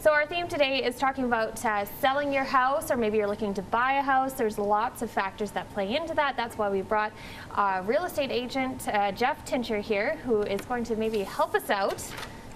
So our theme today is talking about selling your house, or maybe you're looking to buy a house. There's lots of factors that play into that. That's why we brought real estate agent Jeff Tincher here, who is going to maybe help us out.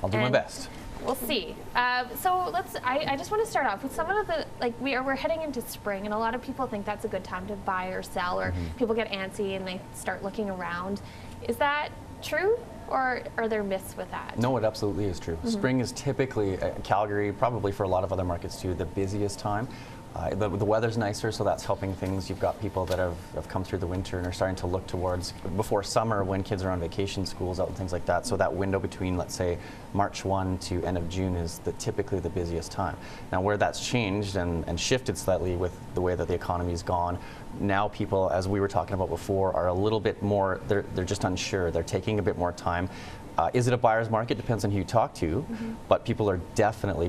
I'll do my best. We'll see. So I just want to start off with some of the, we're heading into spring, and a lot of people think that's a good time to buy or sell, or people get antsy and they start looking around. Is that true? Or are there myths with that? No, it absolutely is true. Spring is typically, Calgary, probably for a lot of other markets too, the busiest time. The weather's nicer, so that's helping things. You've got people that have come through the winter and are starting to look towards before summer when kids are on vacation, schools out and things like that. So that window between, let's say, March 1 to end of June is typically the busiest time. Now where that's changed and shifted slightly with the way that the economy's gone, now people, as we were talking about before, are a little bit more, they're just unsure. They're taking a bit more time. Is it a buyer's market? Depends on who you talk to, but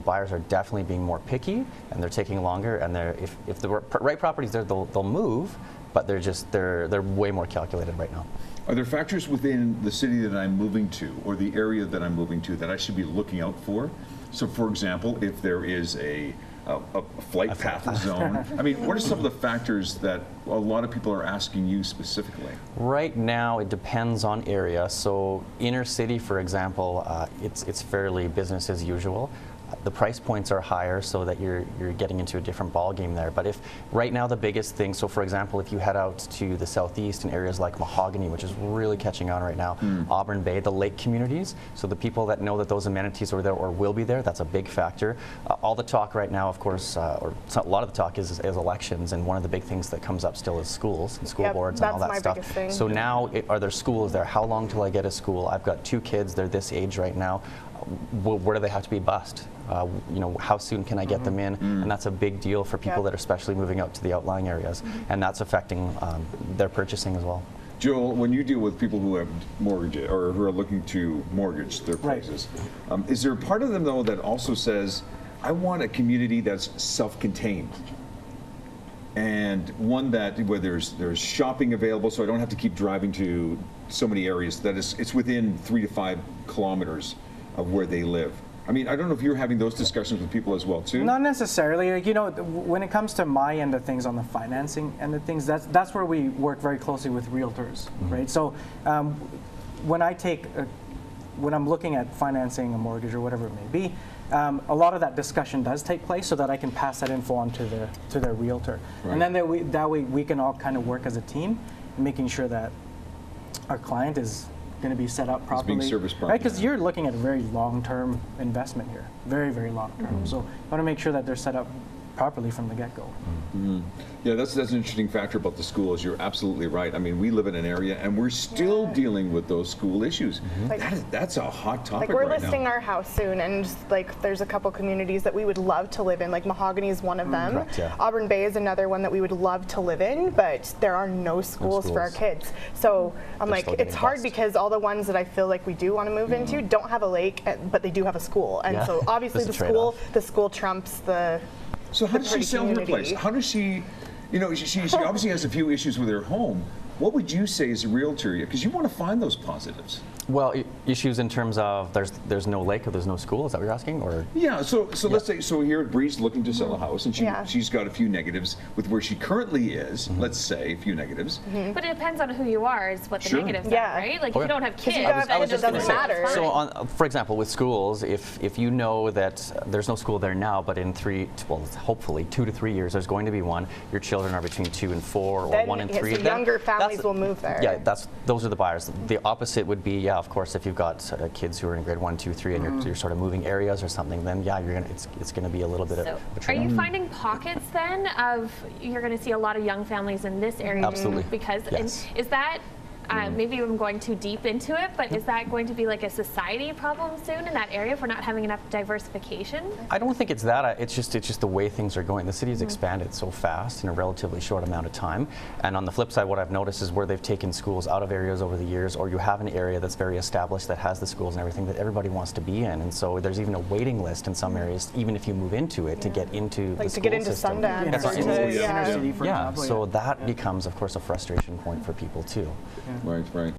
buyers are definitely being more picky, and they're taking longer, and if the right property's there, they'll move, but they're way more calculated right now. Are there factors within the city that I'm moving to, or the area that I'm moving to, that I should be looking out for? So for example, if there is a flight path zone. I mean, what are some of the factors that a lot of people are asking you specifically? Right now, it depends on area. So inner city, for example, it's fairly business as usual. The price points are higher, so that you're getting into a different ball game there. But if right now the biggest thing, so for example, if you head out to the southeast in areas like Mahogany, which is really catching on right now, Auburn Bay, the lake communities, so the people that know that those amenities are there or will be there, that's a big factor. All the talk right now, of course, or a lot of the talk is elections, and one of the big things that comes up still is schools and school boards and all that stuff. So now, are there schools there? How long till I get a school? I've got 2 kids, they're this age right now. Where do they have to be bused? How soon can I get them in? And that's a big deal for people that are especially moving out to the outlying areas, and that's affecting their purchasing as well. Joel, when you deal with people who have mortgages or who are looking to mortgage their places, is there a part of them though that also says, I want a community that's self-contained? And one that where there's shopping available, so I don't have to keep driving to so many areas, that it's within 3 to 5 kilometers of where they live. I mean, I don't know if you're having those discussions with people as well too. Not necessarily. When it comes to my end of things, on the financing end of things, that's where we work very closely with realtors, right? So when I'm looking at financing a mortgage or whatever it may be, a lot of that discussion does take place, so that I can pass that info on to their realtor, and then that way we can all kind of work as a team, making sure that our client is going to be set up properly, right? Because you're looking at a very long-term investment here, very, very long-term. So you want to make sure that they're set up properly from the get-go. Yeah, that's an interesting factor about the schools. You're absolutely right. I mean, we live in an area and we're still dealing with those school issues. That's a hot topic right now. We're listing our house soon, and there's a couple communities that we would love to live in. Like Mahogany is one of them. Correct, yeah. Auburn Bay is another one that we would love to live in, but there are no schools for our kids. So I'm like, it's hard because all the ones that I feel like we do want to move into don't have a lake, but they do have a school. And so obviously the school trumps the So how does she sell her place? How does she, she obviously has a few issues with her home. What would you say as a realtor? Because you want to find those positives. Well, issues in terms of there's no lake or there's no school. Is that what you're asking? Or so let's say here Bree's looking to sell a house, and she's got a few negatives with where she currently is. Let's say a few negatives. But it depends on who you are, is what the negatives are, right? Like if you don't have kids, it doesn't matter. So for example, with schools, if you know that there's no school there now, but in hopefully 2 to 3 years there's going to be one. Your children are between 2 and 4, or 1 and 3. So younger families will move there. Yeah, those are the buyers. The opposite would be, of course, if you've got kids who are in grade 1, 2, 3, and you're sort of moving areas or something, then it's going to be a little bit of a trade. Are you finding pockets then of you're going to see a lot of young families in this area? Absolutely. Because is that maybe I'm going too deep into it, but is that going to be like a society problem soon in that area if we're not having enough diversification? I don't think it's that. It's just the way things are going. The city's expanded so fast in a relatively short amount of time. And on the flip side, what I've noticed is where they've taken schools out of areas over the years, or you have an area that's very established that has the schools and everything that everybody wants to be in. And so there's even a waiting list in some areas, even if you move into it, to get into the school system. To get into Sundance. So that becomes, of course, a frustration point for people too. Right.